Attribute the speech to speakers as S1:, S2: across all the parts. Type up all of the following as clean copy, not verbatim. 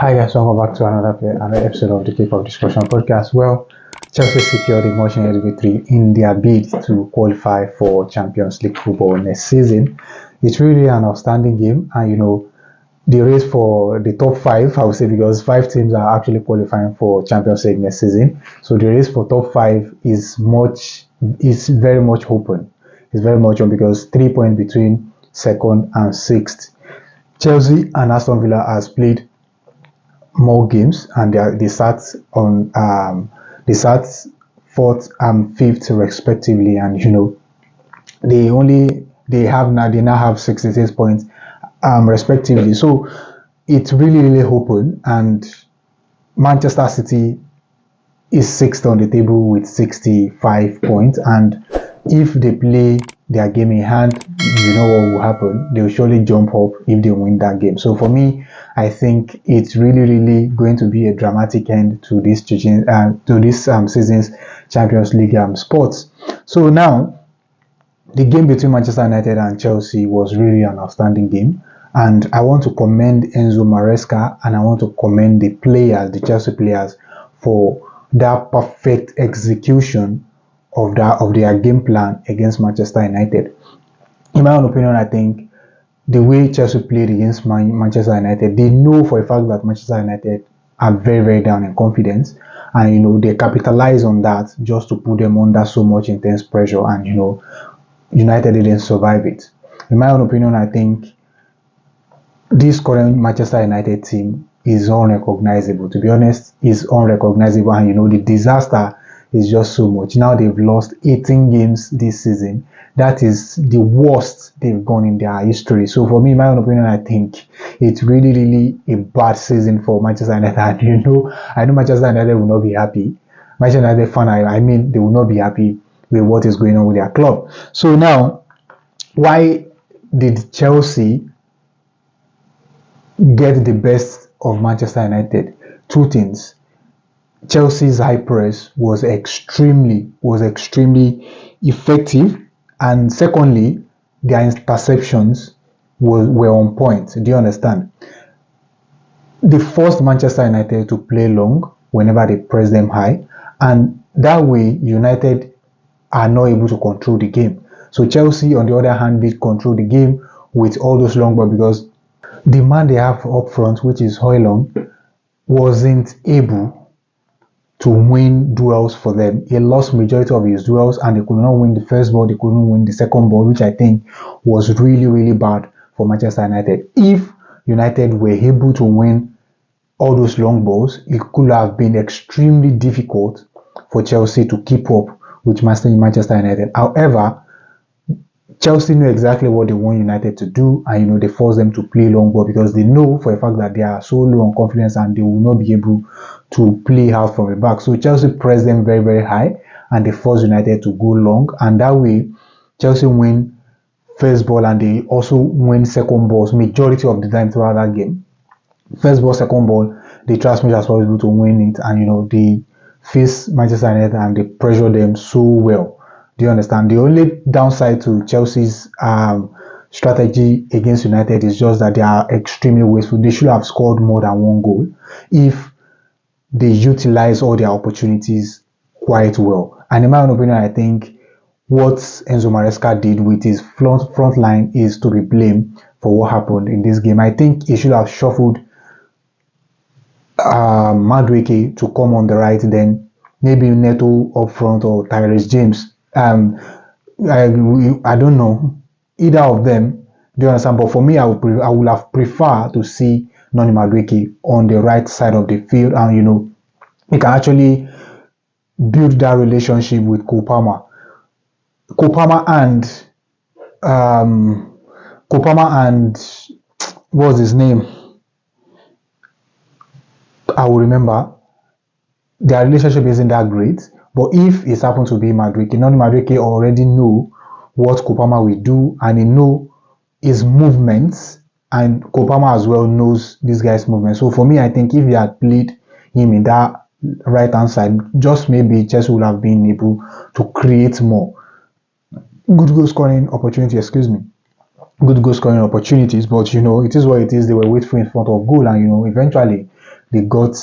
S1: Hi guys, welcome back to another episode of the Kick Off Discussion podcast. Well, Chelsea secured a much-needed victory in their bid to qualify for Champions League football next season. It's really an outstanding game, and the race for the top five, I would say, because 5 teams are actually qualifying for Champions League next season. So the race for top five is very much open. It's very much open because 3 points between second and sixth. Chelsea and Aston Villa has played more games, and they sat fourth and fifth respectively, and they now have 66 points respectively. So it's really open, and Manchester City is sixth on the table with 65 points, and if they play their game in hand, you know what will happen. They'll surely jump up if they win that game. So for me, I think it's really going to be a dramatic end to this season's Champions League sports. So now, the game between Manchester United and Chelsea was really an outstanding game, and I want to commend Enzo Maresca and I want to commend the Chelsea players, for that perfect execution of their game plan against Manchester United. In my own opinion, I think the way Chelsea played against Manchester United, they know for a fact that Manchester United are very down in confidence, and they capitalize on that just to put them under so much intense pressure, and United didn't survive it. In my own opinion, I think this current Manchester United team is unrecognizable. To be honest, is unrecognizable, and the disaster is just so much. Now they've lost 18 games this season. That is the worst they've gone in their history. So for me, in my own opinion, I think it's really a bad season for Manchester United. And I know Manchester United will not be happy. Manchester United fan, I mean, they will not be happy with what is going on with their club. So now, why did Chelsea get the best of Manchester United? Two things. Chelsea's high press was extremely effective, and secondly, their interceptions were on point. Do you understand? They forced Manchester United to play long whenever they press them high, and that way United are not able to control the game. So Chelsea, on the other hand, did control the game with all those long balls, because the man they have up front, which is Højlund, wasn't able to win duels for them. He lost majority of his duels, and they could not win the first ball, they couldn't win the second ball, which I think was really bad for Manchester United. If United were able to win all those long balls, it could have been extremely difficult for Chelsea to keep up with Manchester United. However, Chelsea knew exactly what they want United to do, and they forced them to play long ball, because they know for a fact that they are so low on confidence and they will not be able to play out from the back. So Chelsea pressed them very high, and they forced United to go long, and that way Chelsea win first ball and they also win second balls majority of the time throughout that game. First ball, second ball, they try as much as possible to win it, and they face Manchester United and they pressure them so well. Do you understand? The only downside to Chelsea's strategy against United is just that they are extremely wasteful. They should have scored more than one goal if they utilize all their opportunities quite well. And in my own opinion, I think what Enzo Maresca did with his front line is to be blamed for what happened in this game. I think he should have shuffled Madueke to come on the right, then maybe Neto up front or Tyrese James. I don't know, either of them. Do you understand? But for me, I would have preferred to see Noni Madueke on the right side of the field, and he can actually build that relationship with Kopama and what's his name? I will remember. Their relationship isn't that great, but if it happens to be Noni Madueke already know what Kopama will do, and he know his movements, and Kopama as well knows this guy's movement. So for me, I think if he had played him in that right hand side, just maybe Chelsea would have been able to create more good goal scoring opportunities. But it is what it is. They were waiting in front of goal, and eventually they got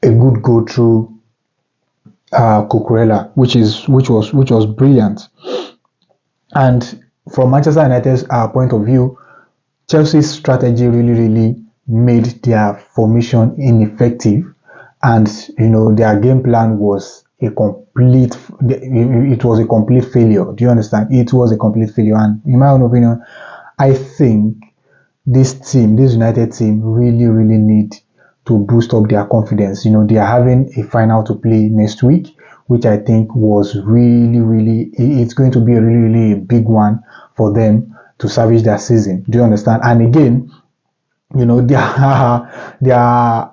S1: a good goal through Cucurella, which was brilliant. And from Manchester United's point of view, Chelsea's strategy really made their formation ineffective, and their game plan was a complete failure. Do you understand? It was a complete failure, and in my own opinion, I think this United team really need to boost up their confidence. They are having a final to play next week, which I think was it's going to be a really big one for them to salvage their season. Do you understand? And again, their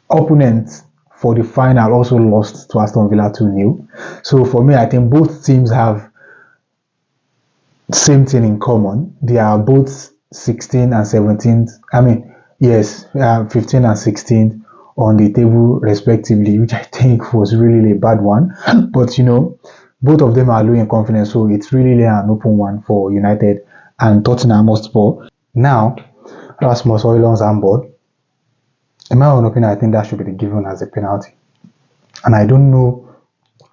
S1: opponents for the final also lost to Aston Villa 2-0. So for me, I think both teams have same thing in common. They are both 16th and 17th. I mean, yes, 15th and 16th on the table respectively, which I think was really a bad one. But both of them are low in confidence, so it's really an open one for United and Tottenham Hotspur. Now, Rasmus Højlund's handball. In my own opinion, I think that should be given as a penalty, and I don't know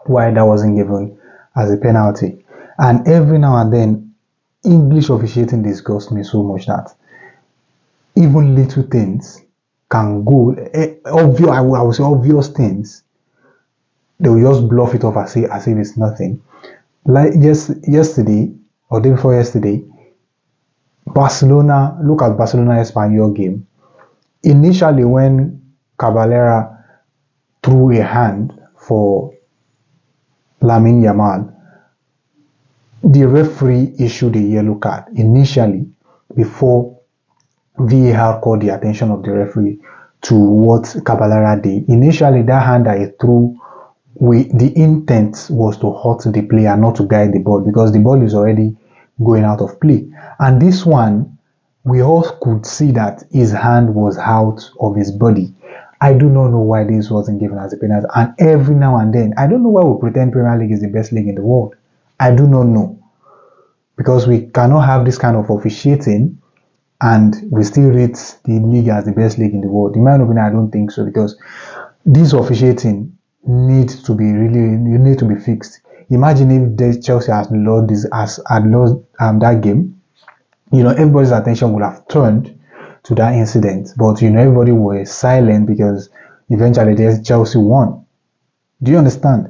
S1: why that wasn't given as a penalty. And every now and then, English officiating disgusts me so much that even little things can go obvious. I would say obvious things. They will just bluff it off as if it's nothing. Like yesterday or day before yesterday, Barcelona. Look at Barcelona Espanyol game. Initially, when Caballera threw a hand for Lamine Yamal, the referee issued a yellow card initially before VAR called the attention of the referee to what Caballera did. Initially, that hand that he threw, the intent was to hurt the player, not to guide the ball, because the ball is already going out of play. And this one, we all could see that his hand was out of his body. I do not know why this wasn't given as a penalty. And every now and then, I don't know why we pretend Premier League is the best league in the world. I do not know. Because we cannot have this kind of officiating and we still rate the league as the best league in the world. In my opinion, I don't think so, because this officiating needs to be fixed. Imagine if Chelsea had lost that game. Everybody's attention would have turned to that incident, but everybody was silent because eventually Chelsea won. Do you understand?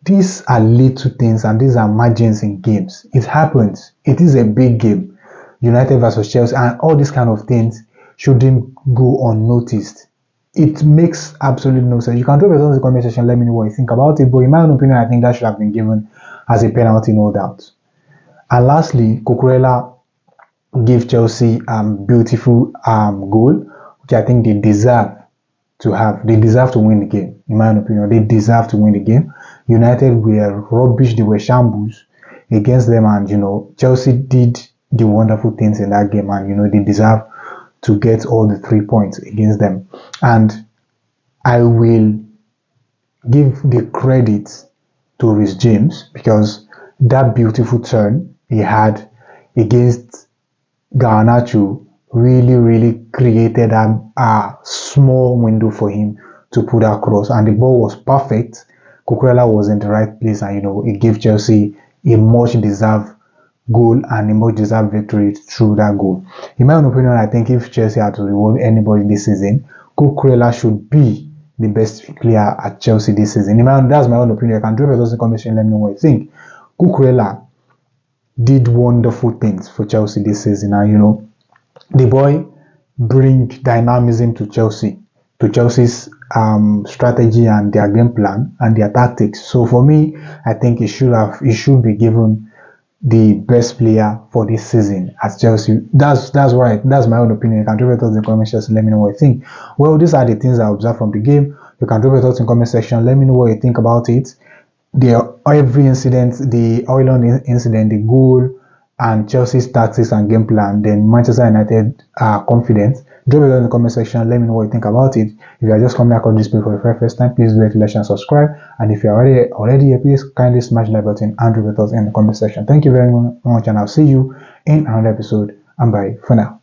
S1: These are little things, and these are margins in games. It happens. It is a big game, United versus Chelsea, and all these kind of things shouldn't go unnoticed. It makes absolutely no sense. You can drop it in the comment section, let me know what you think about it, but in my own opinion, I think that should have been given as a penalty, no doubt. And lastly, Cucurella gave Chelsea beautiful goal, which I think they deserve to have. They deserve to win the game. In my own opinion, they deserve to win the game. United were rubbish. They were shambles against them, and Chelsea did the wonderful things in that game, and they deserve to get all the 3 points against them. And I will give the credit to Reece James, because that beautiful turn he had against Garnacho really created a small window for him to put across, and the ball was perfect. Cucurella was in the right place, and it gave Chelsea a much deserved goal and a much deserved victory through that goal. In my own opinion, I think if Chelsea had to reward anybody this season, Cucurella should be the best player at Chelsea this season. That's my own opinion. You can drop it in the comment section, let me know what you think. Cucurella did wonderful things for Chelsea this season, and the boy bring dynamism to Chelsea's strategy and their game plan and their tactics. So for me, I think it should be given the best player for this season at Chelsea. That's right. That's my own opinion. You can drop it in the comment section, let me know what you think. Well, these are the things I observed from the game. You can drop it in the comment section, let me know what you think about it. Every incident, the Højlund incident, the goal, and Chelsea's tactics and game plan, then Manchester United are confident. Drop it in the comment section, let me know what you think about it. If you are just coming across this page for the very first time, please do like, and subscribe. And if you are already here, please kindly smash the like button and drop it in the comment section. Thank you very much, and I'll see you in another episode, and bye for now.